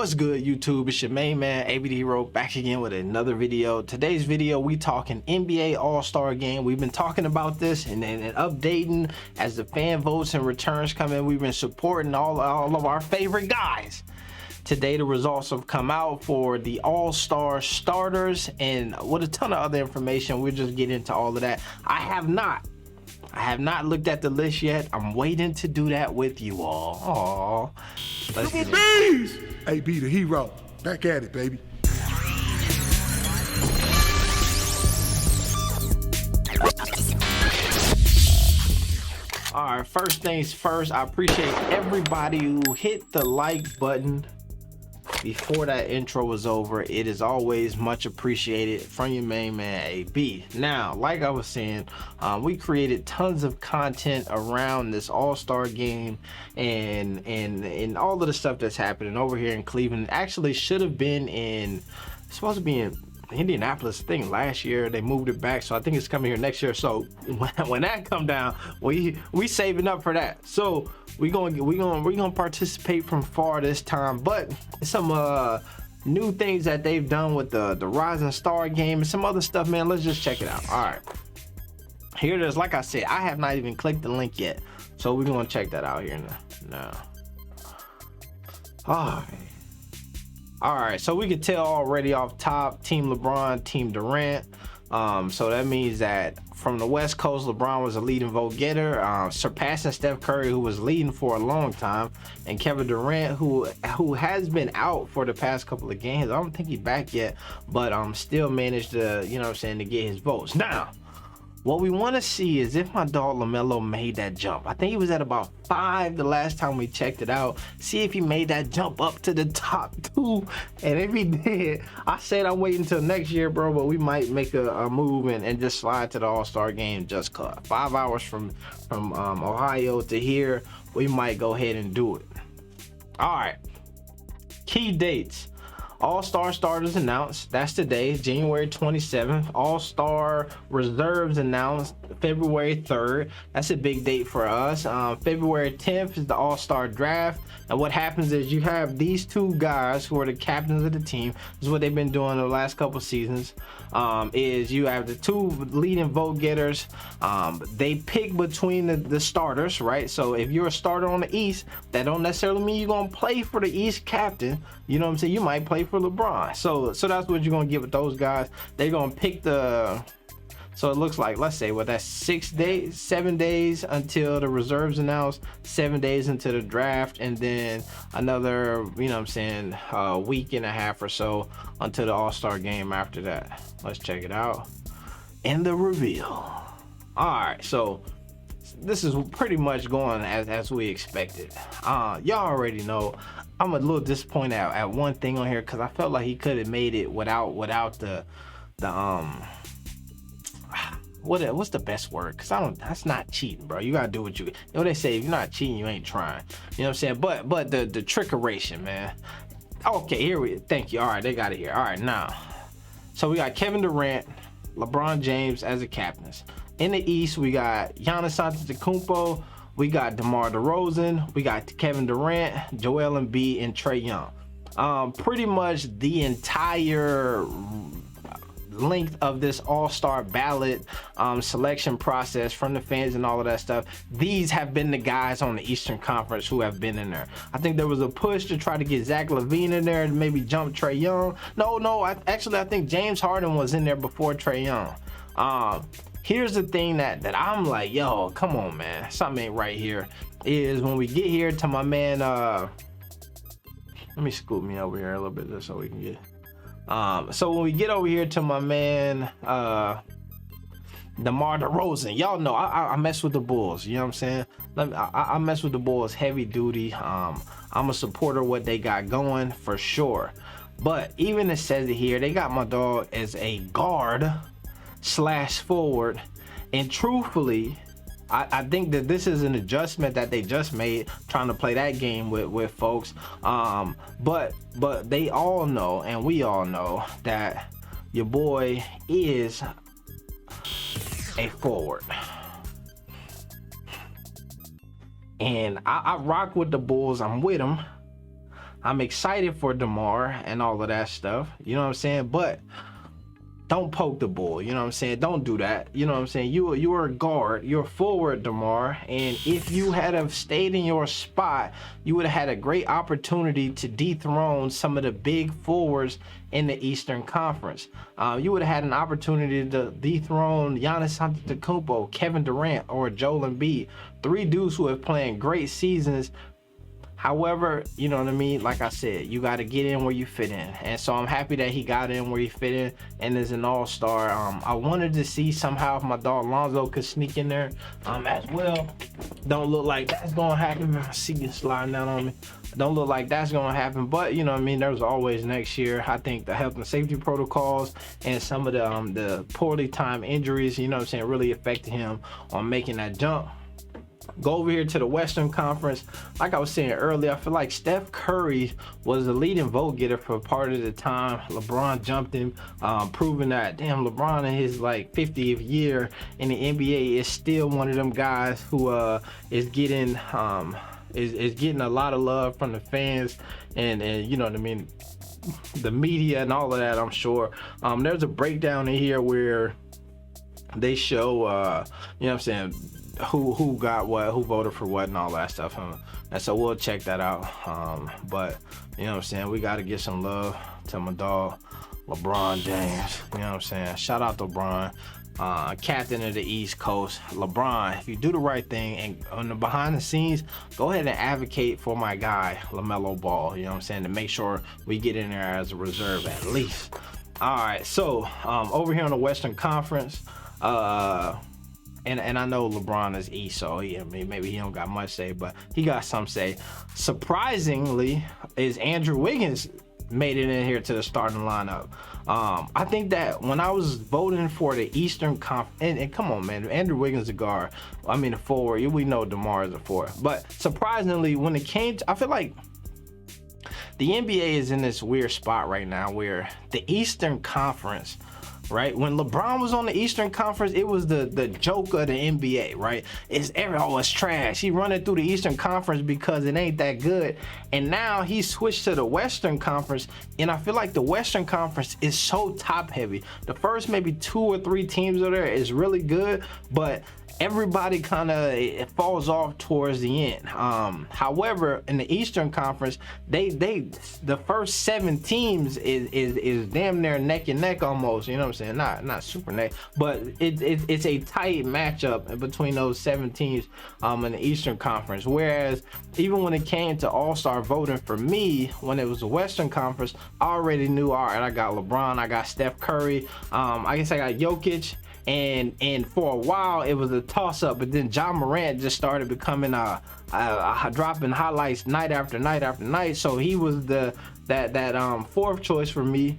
What's good, YouTube? It's your main man ABD Hero back again with another video. Today's video we talking NBA All-Star Game. We've been talking about this and updating as the fan votes and returns come in. We've been supporting all of our favorite guys. Today the results have come out for the All-Star starters and with a ton of other information. We'll just get into all of that. I have not looked at the list yet. I'm waiting to do that with you all. Aww. Let's get it. AB the Hero, back at it, baby. All right, first things first, I appreciate everybody who hit the like button before that intro was over. It is always much appreciated from your main man AB. Now, like I was saying, we created tons of content around this All-Star Game and all of the stuff that's happening over here in Cleveland. Actually should have been supposed to be in Indianapolis thing last year. They moved it back, so I think it's coming here next year. So when that come down, we saving up for that. So we gonna participate from far this time. But some new things that they've done with the Rising Star game and some other stuff, man. Let's just check it out. All right, here it is. Like I said, I have not even clicked the link yet, so we're gonna check that out here now. All right, so we can tell already off top, Team LeBron, Team Durant. So that means that from the West Coast, LeBron was a leading vote getter, surpassing Steph Curry, who was leading for a long time, and Kevin Durant, who has been out for the past couple of games. I don't think he's back yet, but still managed to, you know what I'm saying, to get his votes. Now, what we want to see is if my dog LaMelo made that jump. I think he was at about 5 the last time we checked it out. See if he made that jump up to the top 2. And if he did, I said I'm waiting until next year, bro, but we might make a move and just slide to the All-Star Game just cause. 5 hours from Ohio to here, we might go ahead and do it. All right, key dates. All-Star starters announced. That's today, January 27th. All-Star reserves announced February 3rd. That's a big date for us. February 10th is the All-Star draft. And what happens is you have these two guys who are the captains of the team. This is what they've been doing the last couple seasons. Is you have the two leading vote getters. They pick between the starters, right? So if you're a starter on the East, that don't necessarily mean you're gonna play for the East captain. You know what I'm saying? You might play for LeBron. So that's what you're gonna get with those guys. They're gonna pick so it looks like, let's say, that's 7 days until the reserves announced, 7 days into the draft, and then another, you know what I'm saying, week and a half or so until the All-Star game after that. Let's check it out. And the reveal. All right, so this is pretty much going as we expected. Y'all already know I'm a little disappointed at one thing on here because I felt like he could have made it without the what's the best word? Because that's not cheating, bro. You gotta do what you know. They say if you're not cheating, you ain't trying. You know what I'm saying? But the trickeration, man. Okay, thank you. All right, they got it here. All right, now, so we got Kevin Durant, LeBron James as the captains. In the East, we got Giannis Antetokounmpo, we got DeMar DeRozan, we got Kevin Durant, Joel Embiid, and Trae Young. Pretty much the entire length of this All-Star ballot selection process from the fans and all of that stuff, these have been the guys on the Eastern Conference who have been in there. I think there was a push to try to get Zach LaVine in there and maybe jump Trae Young. No, I think James Harden was in there before Trae Young. Here's the thing that I'm like, yo, come on, man, something ain't right here, is when we get here to my man, let me scoot me over here a little bit just so we can get, so when we get over here to my man, DeMar DeRozan, y'all know I mess with the Bulls, you know what I'm saying? I mess with the Bulls heavy duty. I'm a supporter of what they got going for sure. But even it says it here, they got my dog as a guard / forward, and truthfully, I think that this is an adjustment that they just made, trying to play that game with folks. But they all know, and we all know, that your boy is a forward. And I rock with the Bulls. I'm with them. I'm excited for DeMar and all of that stuff. You know what I'm saying? But don't poke the bull. You know what I'm saying? Don't do that. You know what I'm saying? You're a guard. You're forward, DeMar. And if you had have stayed in your spot, you would have had a great opportunity to dethrone some of the big forwards in the Eastern Conference. You would have had an opportunity to dethrone Giannis Antetokounmpo, Kevin Durant, or Joel Embiid. 3 dudes who have playing great seasons. However, you know what I mean? Like I said, you got to get in where you fit in. And so I'm happy that he got in where he fit in and is an all-star. I wanted to see somehow if my dog Lonzo could sneak in there as well. Don't look like that's going to happen. I see you sliding down on me. Don't look like that's going to happen. But, you know what I mean? There's always next year. I think the health and safety protocols and some of the poorly timed injuries, you know what I'm saying, really affected him on making that jump. Go over here to the Western Conference. Like I was saying earlier, I feel like Steph Curry was the leading vote getter for part of the time. LeBron jumped him, proving that, damn, LeBron in his like 50th year in the NBA is still one of them guys who is getting a lot of love from the fans and you know what I mean, the media and all of that, I'm sure. There's a breakdown in here where they show, you know what I'm saying, who got what, who voted for what and all that stuff, and so we'll check that out. But you know what I'm saying, we got to give some love to my dog LeBron James. You know what I'm saying, shout out to LeBron, captain of the East Coast. LeBron, if you do the right thing and on the behind the scenes, go ahead and advocate for my guy LaMelo Ball, you know what I'm saying, to make sure we get in there as a reserve at least. All right, so over here on the Western Conference, and I know LeBron is East, so maybe he don't got much say, but he got some say. Surprisingly, is Andrew Wiggins made it in here to the starting lineup. I think that when I was voting for the Eastern Conference, and come on, man, Andrew Wiggins is a guard. I mean, a forward. We know DeMar is a forward. But surprisingly, when it came to, I feel like the NBA is in this weird spot right now where the Eastern Conference, right? When LeBron was on the Eastern Conference, it was the joke of the NBA, right? It's trash. He running through the Eastern Conference because it ain't that good. And now he switched to the Western Conference, and I feel like the Western Conference is so top heavy. The first maybe 2 or 3 teams are there is really good, but everybody kind of falls off towards the end. However, in the Eastern Conference, the first 7 teams is damn near neck and neck almost. You know what I'm saying? Not super neck, but it's a tight matchup between those 7 teams in the Eastern Conference. Whereas even when it came to All-Star voting for me, when it was the Western Conference, I already knew, all right, I got LeBron, I got Steph Curry, I guess I got Jokic. And for a while it was a toss-up, but then John Morant just started becoming dropping highlights night after night after night, so he was that 4th choice for me.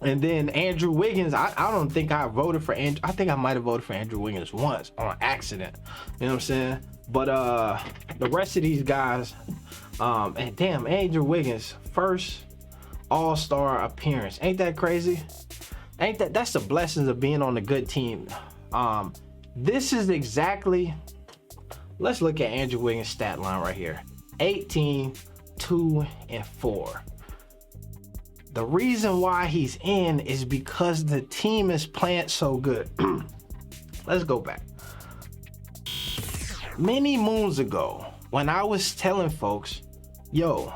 And then Andrew Wiggins, I don't think I voted for Andrew. I think I might have voted for Andrew Wiggins once on accident, you know what I'm saying? But the rest of these guys, and damn, Andrew Wiggins, first All-Star appearance, ain't that crazy? That's the blessings of being on a good team. This is exactly, let's look at Andrew Wiggins' stat line right here. 18, 2, and 4. The reason why he's in is because the team is playing so good. Let's go back. Many moons ago, when I was telling folks, yo,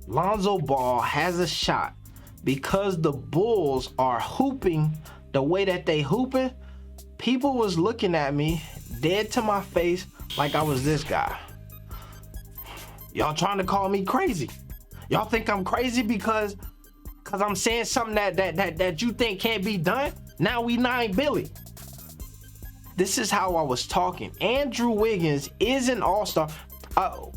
Lonzo Ball has a shot, because the Bulls are hooping the way that they hooping, people was looking at me dead to my face like I was this guy. Y'all trying to call me crazy. Y'all think I'm crazy because I'm saying something that you think can't be done? Now we 9 Billy. This is how I was talking. Andrew Wiggins is an all-star.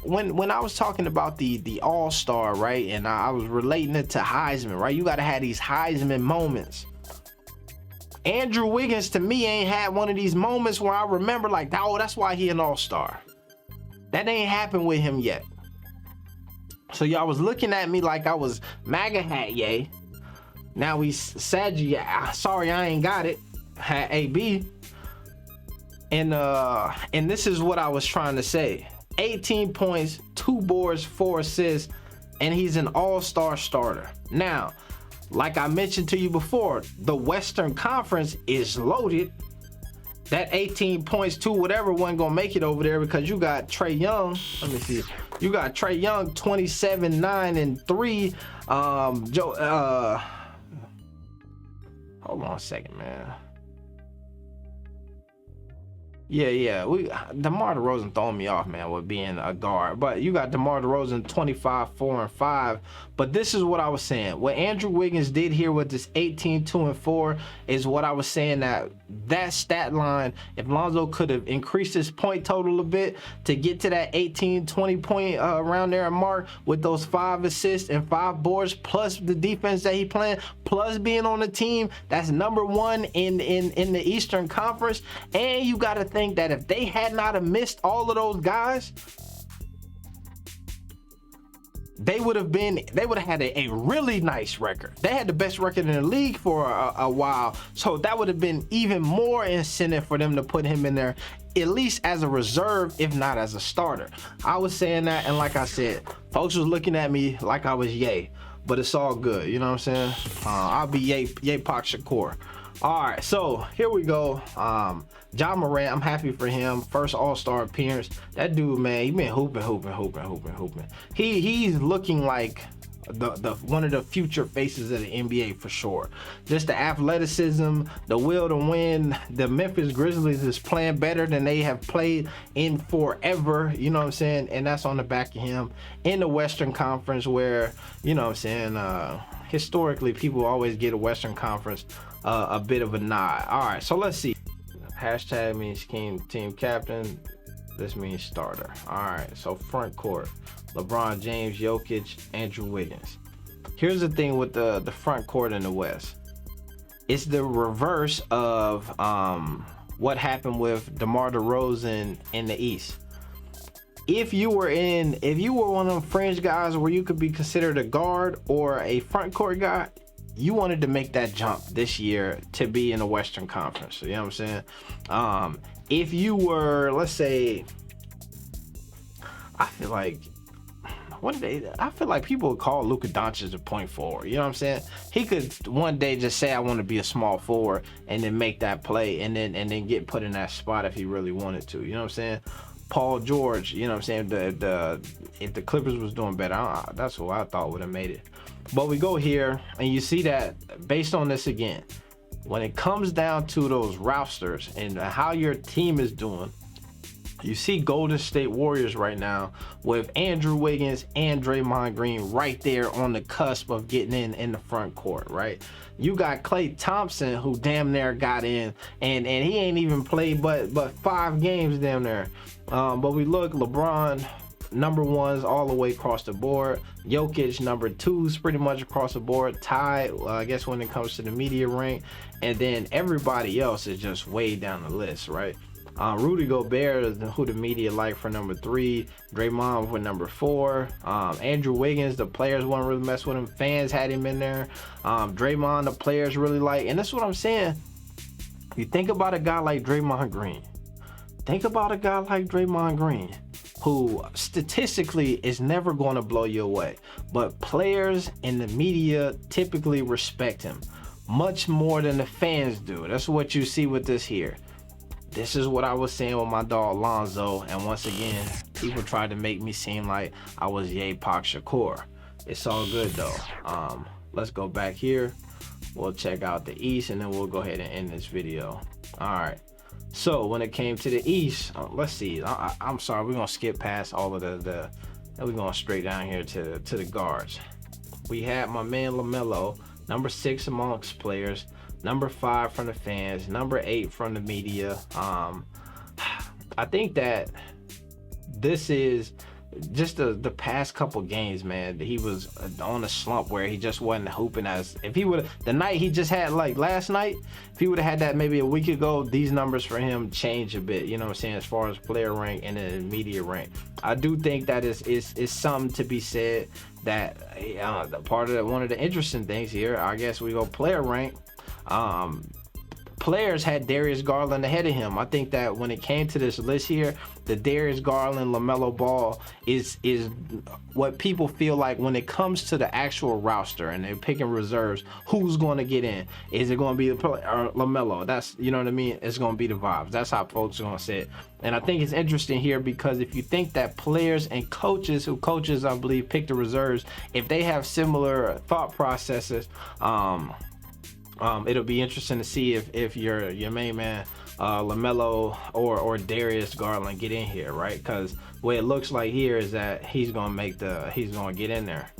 When I was talking about the all-star, right, and I was relating it to Heisman, right, you gotta have these Heisman moments. Andrew Wiggins to me ain't had one of these moments where I remember like, oh, that's why he an all-star. That ain't happened with him yet. So y'all was looking at me like I was MAGA hat yay. Now we said, yeah, sorry I ain't got it, hat AB. And this is what I was trying to say. 18 points, 2 boards, 4 assists, and he's an all-star starter. Now, like I mentioned to you before, the Western Conference is loaded. That 18 points to whatever wasn't gonna make it over there because you got Trae Young. Let me see. You got Trae Young 27, 9, and 3. Hold on a second, man. Yeah. DeMar DeRozan throwing me off, man, with being a guard. But you got DeMar DeRozan 25, 4, and 5. But this is what I was saying. What Andrew Wiggins did here with this 18, 2, and 4 is what I was saying, that stat line, if Lonzo could have increased his point total a bit to get to that 18, 20 point around there mark with those 5 assists and 5 boards, plus the defense that he playing, plus being on the team that's #1 in the Eastern Conference. And you got to think that if they had not have missed all of those guys, they would have had a really nice record. They had the best record in the league for a while, so that would have been even more incentive for them to put him in there, at least as a reserve, if not as a starter. I was saying that, and like I said, folks was looking at me like I was Ye, but it's all good, you know what I'm saying? I'll be Ye Pak Shakur. All right, so here we go. Ja Morant, I'm happy for him. First All-Star appearance. That dude, man, he been hooping. He's looking like the one of the future faces of the NBA for sure. Just the athleticism, the will to win. The Memphis Grizzlies is playing better than they have played in forever, you know what I'm saying? And that's on the back of him in the Western Conference, where, you know what I'm saying, historically people always get a Western Conference a bit of a nod. All right, so let's see. Hashtag means team captain. This means starter. All right, so front court: LeBron James, Jokic, Andrew Wiggins. Here's the thing with the front court in the West. It's the reverse of what happened with DeMar DeRozan in the East. If you were one of them fringe guys where you could be considered a guard or a front court guy, you wanted to make that jump this year to be in the Western Conference. You know what I'm saying? If you were, let's say, I feel like people would call Luka Doncic a point forward. You know what I'm saying? He could one day just say, I want to be a small forward, and then make that play, and then get put in that spot if he really wanted to. You know what I'm saying? Paul George, you know what I'm saying? If the Clippers was doing better, that's who I thought would have made it. But we go here, and you see that based on this again, when it comes down to those rosters and how your team is doing, you see Golden State Warriors right now with Andrew Wiggins and Draymond Green right there on the cusp of getting in the front court, right? You got Klay Thompson, who damn near got in, and he ain't even played but 5 games damn near. But we look, LeBron, #1s all the way across the board. Jokic, #2s pretty much across the board. Tied, I guess, when it comes to the media rank. And then everybody else is just way down the list, right? Rudy Gobert, who the media like, for #3. Draymond for #4. Andrew Wiggins, the players wouldn't really mess with him. Fans had him in there. Draymond, the players really like. And that's what I'm saying. You think about a guy like Draymond Green. Who statistically is never going to blow you away. But players in the media typically respect him much more than the fans do. That's what you see with this here. This is what I was saying with my dog Lonzo, and once again, people tried to make me seem like I was Ye Pak Shakur. It's all good though. Let's go back here. We'll check out the East, and then we'll go ahead and end this video. All right. So when it came to the East, let's see. I'm sorry, we're gonna skip past all of the we're going straight down here to the guards. We had my man LaMelo, #6 amongst players, #5 from the fans, #8 from the media. I think that this is just the past couple games, man. He was on a slump where he just wasn't hooping as if he would the night he just had, like last night, if he would have had that maybe a week ago, these numbers for him change a bit, you know what I'm saying, as far as player rank and the media rank. I do think that is something to be said, that one of the interesting things here, I guess we go player rank. players had Darius Garland ahead of him. I think that when it came to this list here, the Darius Garland, LaMelo Ball is what people feel like when it comes to the actual roster and they're picking reserves. Who's going to get in? Is it going to be LaMelo? That's, you know what I mean? It's going to be the vibes. That's how folks are going to say it. And I think it's interesting here because if you think that players and coaches, I believe, pick the reserves, if they have similar thought processes, it'll be interesting to see if your main man LaMelo or Darius Garland get in here, right? Because what it looks like here is that he's gonna get in there.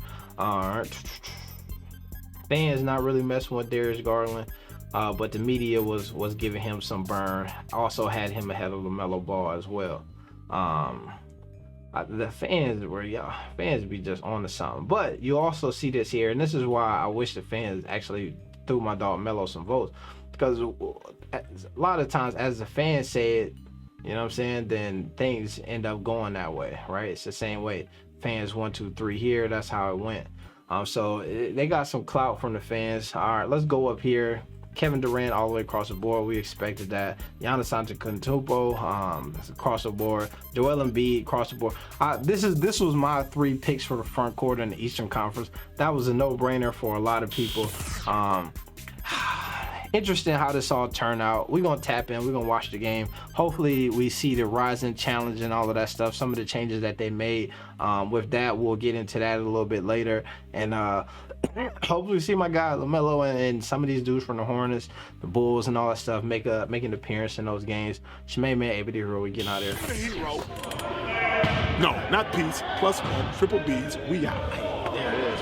Fans not really messing with Darius Garland, but the media was giving him some burn. Also had him ahead of LaMelo Ball as well. The fans be just on to something. But you also see this here, and this is why I wish the fans actually threw my dog Melo some votes, because a lot of times as the fans say it, you know what I'm saying, then things end up going that way, right? It's the same way. Fans 1, 2, 3 here, that's how it went. So they got some clout from the fans. All right, let's go up here. Kevin Durant all the way across the board. We expected that. Giannis Antetokounmpo across the board. Joel Embiid across the board. This was my 3 picks for the front court in the Eastern Conference. That was a no-brainer for a lot of people. Interesting how this all turned out. We're going to tap in. We're going to watch the game. Hopefully, we see the Rising Challenge and all of that stuff, some of the changes that they made. With that, we'll get into that a little bit later. And hopefully, we see my guy LaMelo and some of these dudes from the Hornets, the Bulls, and all that stuff make an appearance in those games. Shemaine, man, ABD Hero, we getting out of here. Hero. No, not peace. +1, triple B's. We out. There it is.